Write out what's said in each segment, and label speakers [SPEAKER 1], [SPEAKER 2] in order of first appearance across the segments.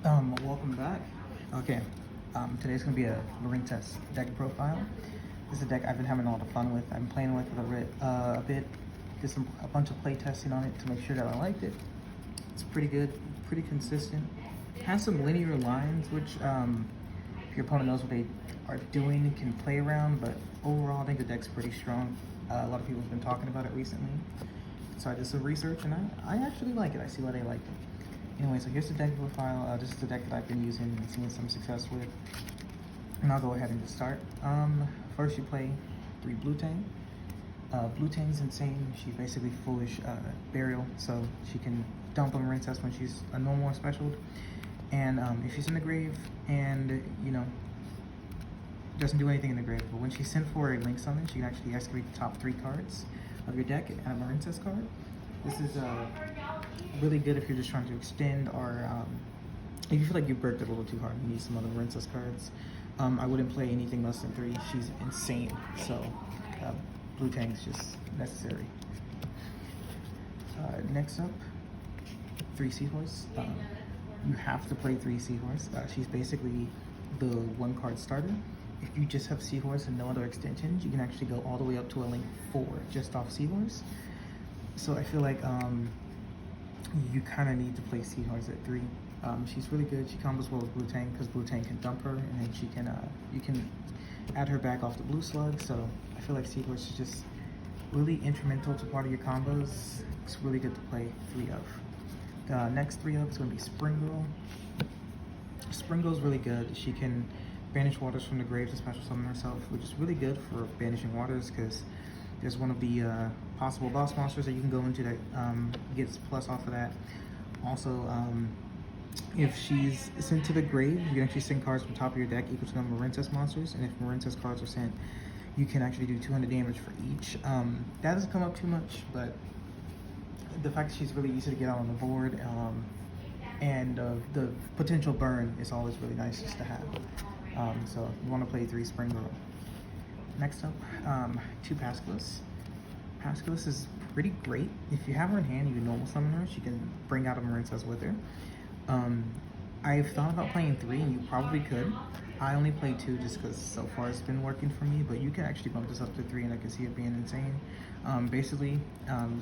[SPEAKER 1] Welcome back. Okay, today's gonna be a Marincess deck profile. This is a deck I've been having a lot of fun with. I'm playing with it a bit, did a bunch of play testing on it to make sure that I liked it. It's pretty good, pretty consistent. Has some linear lines, which if your opponent knows what they are doing, can play around. But overall, I think the deck's pretty strong. A lot of people have been talking about it recently, so I did some research and I actually like it. I see why they like it. Anyway, so here's the deck profile. This is the deck that I've been using and seeing some success with. And I'll go ahead and just start. First you play 3 Blue Tang. Blue Tang's insane. She's basically foolish burial, so she can dump a Marincess when she's a normal or special. And if she's in the grave and, you know, doesn't do anything in the grave, but when she's sent for a link summon, she can actually excavate the top 3 cards of your deck and add a Marincess card. This is really good if you're just trying to extend or if you feel like you worked it a little too hard and you need some other Marincess cards. I wouldn't play anything less than 3. She's insane, so Blue Tang's just necessary. Next up, 3 Seahorse. You have to play 3 Seahorse. She's basically the 1 card starter. If you just have Seahorse and no other extensions, you can actually go all the way up to a link 4 just off Seahorse. So I feel like you kind of need to play Seahorse at 3. She's really good. She combos well with Blue Tang because Blue Tang can dump her, and then she can you can add her back off the Blue Slug. So I feel like Seahorse is just really instrumental to part of your combos. It's really good to play 3 of. The next 3 of is going to be Spring Girl. Spring Girl's really good. She can banish waters from the grave to special summon herself, which is really good for banishing waters because there's one of the possible boss monsters that you can go into that gets plus off of that. Also, if she's sent to the grave, you can actually send cards from top of your deck equal to the number of Marincess monsters, and if Marincess cards are sent, you can actually do 200 damage for each. That doesn't come up too much, but the fact that she's really easy to get out on the board and the potential burn is always really nice just to have. So you want to play 3 Spring Girl. Next up, 2 Pascalis. Pascalis is pretty great. If you have her in hand, you can normal summon her. She can bring out a Marincess with her. I've thought about playing 3, and you probably could. I only play 2 just because so far it's been working for me, but you can actually bump this up to 3, and I can see it being insane. Basically,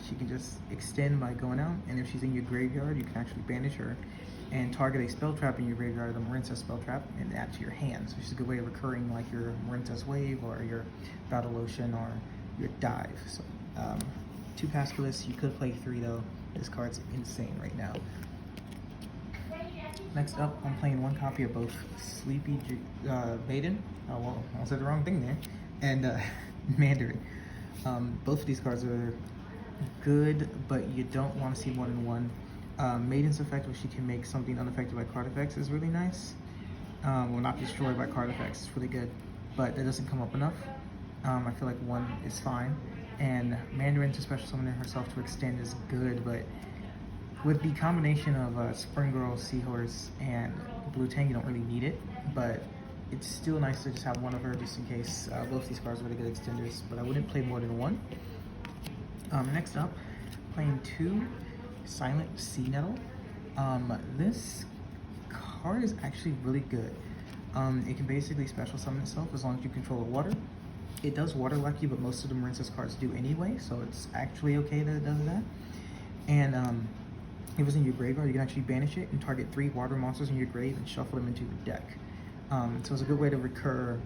[SPEAKER 1] she can just extend by going out, and if she's in your graveyard, you can actually banish her and target a spell trap in your graveyard, the Marincess spell trap, and add to your hand. So it's a good way of recurring like your Marincess Wave or your Battle Ocean or your Dive. So 2 Pascalis, you could play 3 though. This card's insane right now. Next up, I'm playing 1 copy of both Sleepy Maiden, well, I said the wrong thing there, and Mandarin. Both of these cards are good, but you don't want to see more than 1. Maiden's effect, where she can make something unaffected by card effects, is really nice. Well, not destroyed by card effects, it's really good, but that doesn't come up enough. I feel like 1 is fine, and Mandarin to special summon herself to extend is good, but with the combination of Spring Girl, Seahorse, and Blue Tang, you don't really need it, but it's still nice to just have 1 of her just in case. Both these cards are really good extenders, but I wouldn't play more than 1. Next up, playing 2 Silent Sea Nettle. This card is actually really good. It can basically special summon itself as long as you control the water. It does water lucky, but most of the Marincess cards do anyway, so it's actually okay that it does that. And if it's in your graveyard, you can actually banish it and target 3 water monsters in your grave and shuffle them into your deck. So it's a good way to recur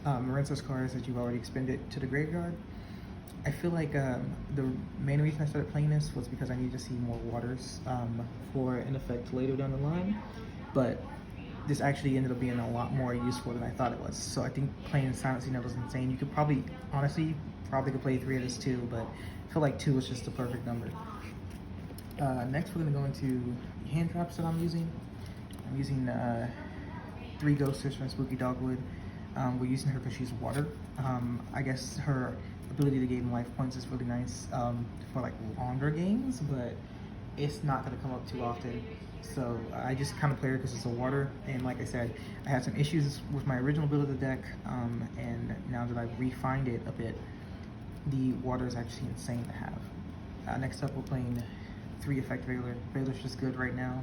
[SPEAKER 1] Marincess cards that you've already expended to the graveyard. I feel like the main reason I started playing this was because I needed to see more waters for an effect later down the line, but this actually ended up being a lot more useful than I thought it was. So I think playing Silent Sea Nettle is insane. You could probably, honestly, could play 3 of this too, but I feel like 2 is just the perfect number. Next, we're going to go into hand traps that I'm using. I'm using 3 Ghosters from Spooky Dogwood. We're using her because she's water. I guess her ability to gain life points is really nice for like longer games, but it's not going to come up too often. So I just kind of play her because it's a water, and like I said, I had some issues with my original build of the deck, and now that I've refined it a bit, the water is actually insane to have. Next up, we're playing 3 Effect Veiler. Veiler's just good right now.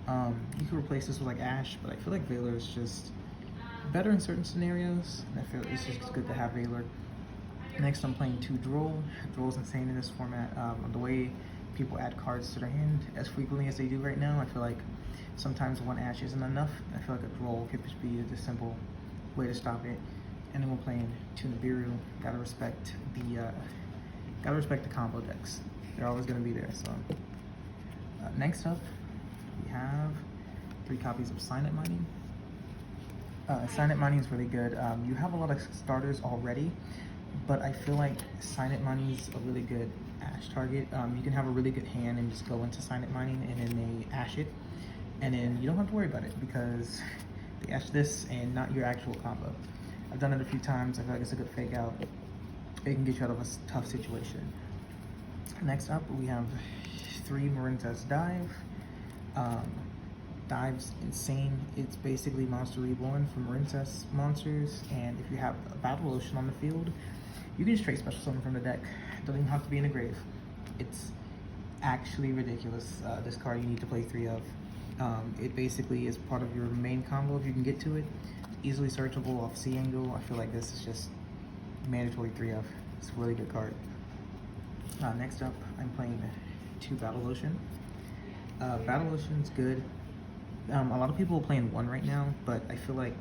[SPEAKER 1] You could replace this with like Ash, but I feel like Valor is just better in certain scenarios. And I feel it's just good to have Valor. Next, I'm playing 2 Droll. Droll's insane in this format. The way people add cards to their hand as frequently as they do right now, I feel like sometimes 1 Ash isn't enough. I feel like a Droll could just be the simple way to stop it. And then we're playing 2 Nibiru. Gotta respect the combo decks. They're always gonna be there. So next up, we have 3 copies of Signet Mining. Signet Mining is really good. You have a lot of starters already, but I feel like Signet Mining is a really good Ash target. You can have a really good hand and just go into Signet Mining and then they Ash it. And then you don't have to worry about it because they Ash this and not your actual combo. I've done it a few times. I feel like it's a good fake out. It can get you out of a tough situation. Next up, we have 3 Marinesus Dive. Dive's insane. It's basically Monster Reborn from Marincess monsters, and if you have a Battle Ocean on the field, you can just trade special summon from the deck. It doesn't even have to be in the grave. It's actually ridiculous. This card you need to play 3 of. It basically is part of your main combo if you can get to it. Easily searchable off Sea Angel. I feel like this is just mandatory 3 of. It's a really good card. Next up, I'm playing 2 Battle Ocean. Battle Ocean's good. A lot of people are playing 1 right now, but I feel like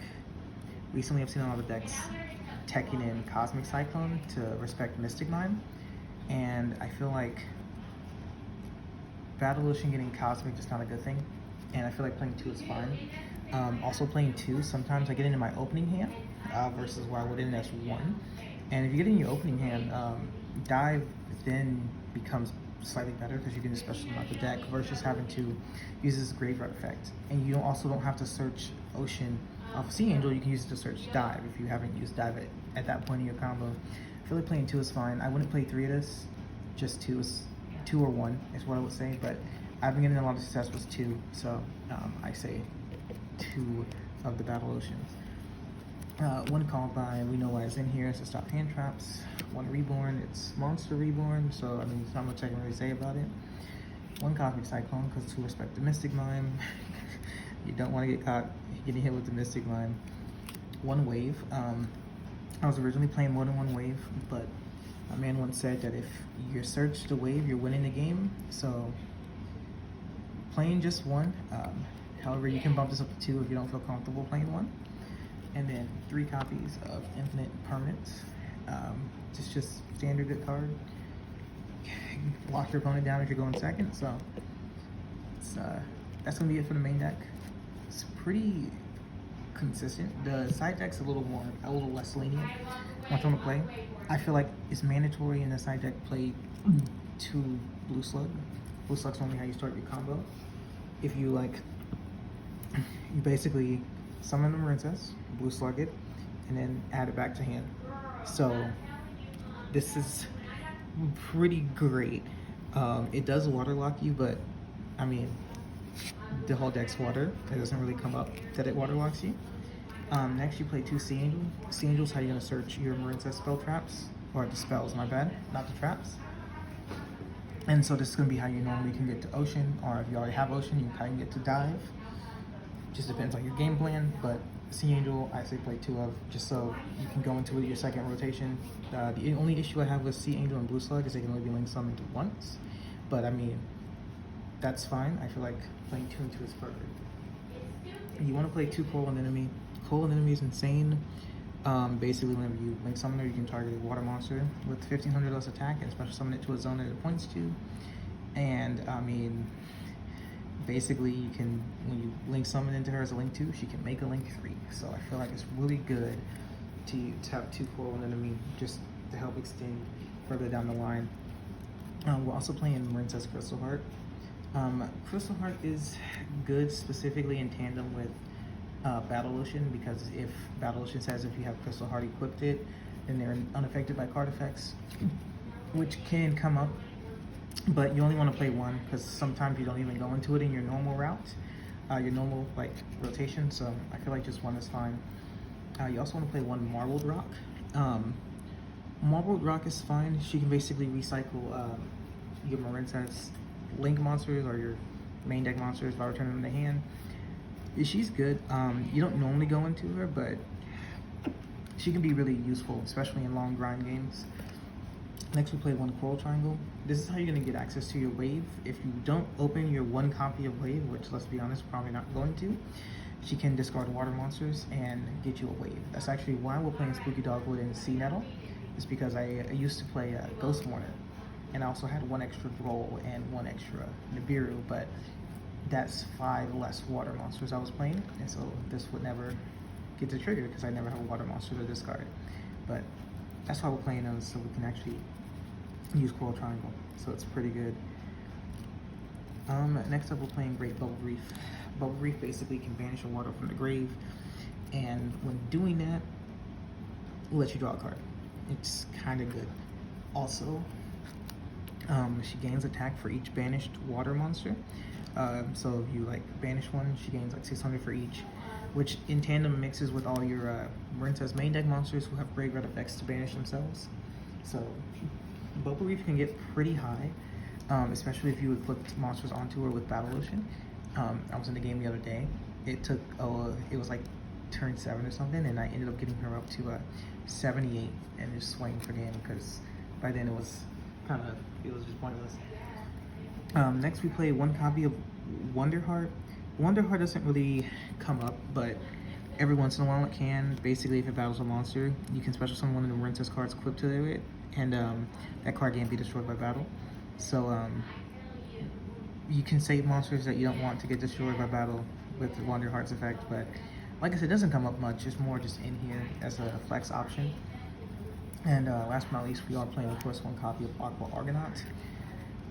[SPEAKER 1] recently I've seen a lot of decks teching in Cosmic Cyclone to respect Mystic Mine, and I feel like Battle Ocean getting Cosmic is not a good thing, and I feel like playing 2 is fine. Also playing 2, sometimes I get into my opening hand versus where I would in as 1, and if you get in your opening hand, Dive then becomes slightly better because you can special out the deck versus having to use this graveyard effect. And you also don't have to search Ocean off Sea Angel. You can use it to search Dive if you haven't used Dive at that point in your combo. I feel like playing 2 is fine. I wouldn't play 3 of this, just 2 or 1 is what I would say, but I've been getting a lot of success with 2, so I say 2 of the Battle Oceans. 1 called by, we know why it's in here, it's to stop hand traps. 1 Reborn, it's Monster Reborn, so I mean, there's not much I can really say about it. 1 Cosmic Cyclone, because to respect the Mystic Mine. You don't want to get caught getting hit with the Mystic Mine. 1 Wave. I was originally playing more than 1 wave, but a man once said that if you search the wave, you're winning the game. So playing just 1. However, you can bump this up to 2 if you don't feel comfortable playing 1. And then 3 copies of Infinite Permanence. Just standard good card. Lock your opponent down if you're going second. So that's gonna be it for the main deck. It's pretty consistent. The side deck's a little less lenient when I'm to play. I feel like it's mandatory in the side deck play 2 Blue Slug. Blue Slug's only how you start your combo. If you you basically summon the Marincess, Blue Slug it, and then add it back to hand. So this is pretty great. It does waterlock you, but I mean, the whole deck's water. It doesn't really come up that it waterlocks you. Next, you play 2 Sea Angel. Sea Angel's how you're gonna search your Marincess spell traps, or the spells, my bad, not the traps. And so this is gonna be how you normally can get to Ocean, or if you already have Ocean, you can get to Dive. Just depends on your game plan, but Sea Angel, I say play 2 of, just so you can go into your second rotation. The only issue I have with Sea Angel and Blue Slug is they can only be linked summoned once, but I mean, that's fine. I feel like playing 2 and 2 is perfect. You want to play 2 Cold Enemy. Cold Enemy is insane. Basically, whenever you link summon her, you can target a water monster with 1500 less attack and special summon it to a zone that it points to. And I mean, basically, you can, when you link summon into her as a link 2, she can make a link 3. So I feel like it's really good to have 2 Coral Enemy just to help extend further down the line. We're also playing Marincess Crystal Heart. Crystal Heart is good specifically in tandem with Battle Ocean, because if Battle Ocean says if you have Crystal Heart equipped it, then they're unaffected by card effects, which can come up. But you only want to play 1 because sometimes you don't even go into it in your normal route, your normal rotation. So I feel like just 1 is fine. You also want to play 1 Marbled Rock. Marbled Rock is fine. She can basically recycle your Marincess link monsters or your main deck monsters by returning them to hand. She's good. You don't normally go into her, but she can be really useful, especially in long grind games. Next, we play one Coral Triangle. This is how you're going to get access to your wave. If you don't open your one copy of wave, which, let's be honest, probably not going to, she can discard water monsters and get you a wave. That's actually why we're playing Spooky Dogwood and Sea Nettle. It's because I used to play Ghost Hornet, and I also had one extra Droll and one extra Nibiru, but that's 5 less water monsters I was playing, and so this would never get to trigger because I never have a water monster to discard. But that's why we're playing those, so we can actually use Coral Triangle, so it's pretty good. Next up, we're playing Great Bubble Reef. Bubble Reef basically can banish a water from the grave, and when doing that, we'll let you draw a card. It's kind of good. Also, she gains attack for each banished water monster. So if you like banish one, she gains like 600 for each, which in tandem mixes with all your Marinesus main deck monsters who have graveyard effects to banish themselves. So Bubble Reef can get pretty high, especially if you equip monsters onto her with Battle Ocean. I was in the game the other day. It took, it was like turn 7 or something, and I ended up getting her up to 78 and just swaying for game because by then it was just pointless. Next we play one copy of Wonderheart. Wonderheart doesn't really come up, but every once in a while it can. Basically, if it battles a monster, you can special summon one of the Marincess cards equipped to it, and that card can't be destroyed by battle. So you can save monsters that you don't want to get destroyed by battle with Wonderheart's effect, but like I said, it doesn't come up much. It's more just in here as a flex option. And last but not least, we are playing, of course, one copy of Aqua Argonaut.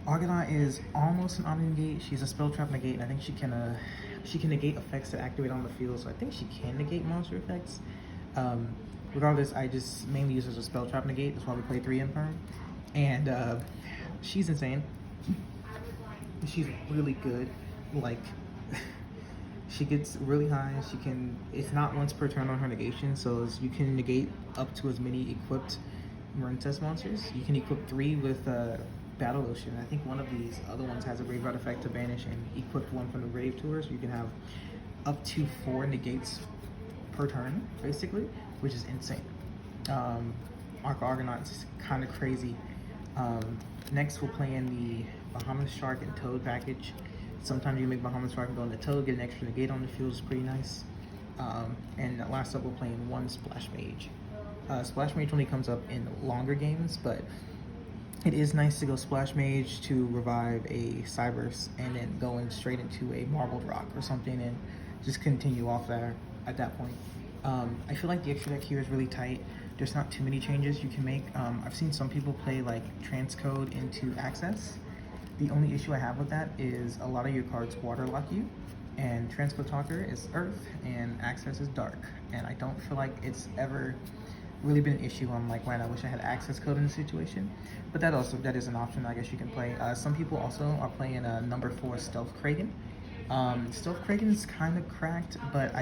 [SPEAKER 1] Argonaut is almost an omni-negate. She's a spell trap negate, and I think she can negate effects that activate on the field, so I think she can negate monster effects. Regardless, I just mainly use her as a spell trap negate. That's why we play 3 Infirm. And she's insane. She's really good. Like, she gets really high. It's not once per turn on her negation, so you can negate up to as many equipped Marincess monsters. You can equip 3 with Battle Ocean. I think one of these other ones has a graveyard effect to banish and equip one from the grave to her, so you can have up to 4 negates per turn, basically, which is insane. Aqua Argonaut's kind of crazy. Next, we'll play in the Bahamas Shark and Toad package. Sometimes you make Bahamas Shark and go into Toad, get an extra negate on the field, is pretty nice. And last up, we're playing one Splash Mage. Splash Mage only comes up in longer games, but it is nice to go Splash Mage to revive a Cyberse and then go in straight into a Marbled Rock or something and just continue off there at that point. I feel like the extra deck here is really tight. There's not too many changes you can make. I've seen some people play like Transcode into Access. The only issue I have with that is a lot of your cards waterlock you, and Transcode Talker is Earth and Access is Dark, and I don't feel like it's ever really been an issue. I'm like, man, I wish I had access code in the situation, but that is an option I guess you can play. Some people also are playing number 4 Stealth Kraken. Stealth Kraken is kind of cracked, but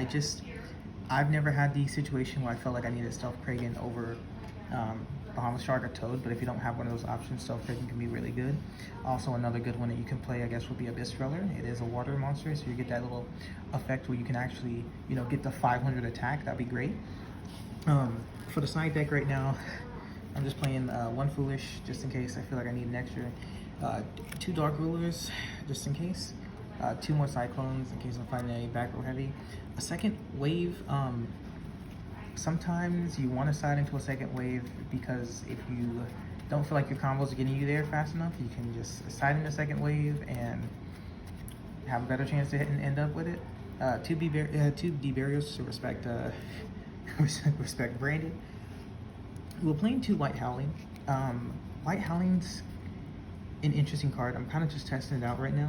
[SPEAKER 1] I've never had the situation where I felt like I needed Stealth Kraken over Bahamas Shark or Toad, but if you don't have one of those options, Stealth Kraken can be really good. Also, another good one that you can play, I guess, would be Abyss Dweller. It is a water monster, so you get that little effect where you can actually, get the 500 attack. That'd be great. For the side deck right now, I'm just playing one Foolish, just in case I feel like I need an extra. 2 Dark Rulers, just in case. 2 more Cyclones, in case I'm fighting a back row heavy. A second wave, sometimes you want to side into a second wave because if you don't feel like your combos are getting you there fast enough, you can just side in the second wave and have a better chance to hit and end up with it. 2 D-Barriers to respect branded. We're playing 2 White Howling. White Howling's an interesting card. I'm kind of just testing it out right now.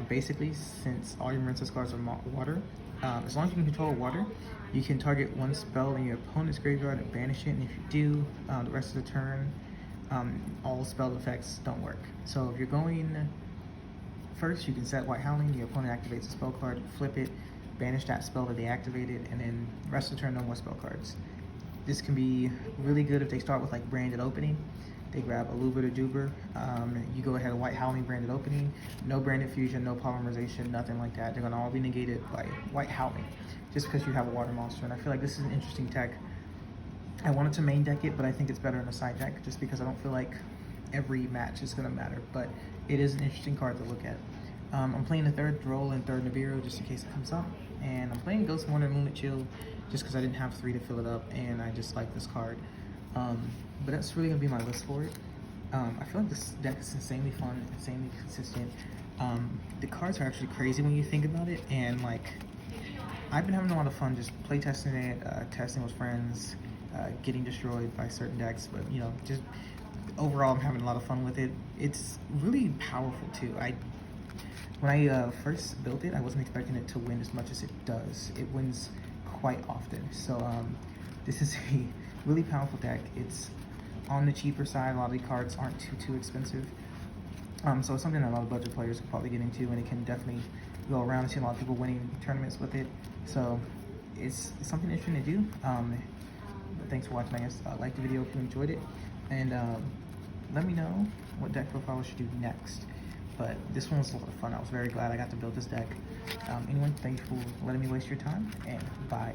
[SPEAKER 1] Basically, since all your Marincess cards are water, as long as you can control water, you can target one spell in your opponent's graveyard and banish it, and if you do, the rest of the turn, all spell effects don't work. So if you're going first, you can set White Howling, your opponent activates a spell card, flip it, banish that spell that they activated, and then the rest of the turn, no more spell cards. This can be really good if they start with like branded opening. They grab a Luber to Duber. You go ahead, White Howling branded opening, no branded fusion, no polymerization, nothing like that. They're gonna all be negated by White Howling, just because you have a water monster. And I feel like this is an interesting tech. I wanted to main deck it, but I think it's better in a side deck, just because I don't feel like every match is gonna matter. But it is an interesting card to look at. I'm playing the third Droll and third Nibiru just in case it comes up. And I'm playing Ghost Mourner Moonlit Chill just because I didn't have 3 to fill it up, and I just like this card. But that's really gonna be my list for it. I feel like this deck is insanely fun, insanely consistent. The cards are actually crazy when you think about it, and like, I've been having a lot of fun just play testing it, testing with friends, getting destroyed by certain decks, but you know, just overall I'm having a lot of fun with it. It's really powerful too. When I first built it, I wasn't expecting it to win as much as it does. It wins quite often. So this is a really powerful deck. It's on the cheaper side. A lot of the cards aren't too expensive. So it's something that a lot of budget players could probably get into, and it can definitely go around. I see a lot of people winning tournaments with it. So it's something interesting to do. But thanks for watching. I guess like the video if you enjoyed it, and let me know what deck profile I should do next. But this one was a lot of fun. I was very glad I got to build this deck. Anyone, thank you for letting me waste your time, and bye.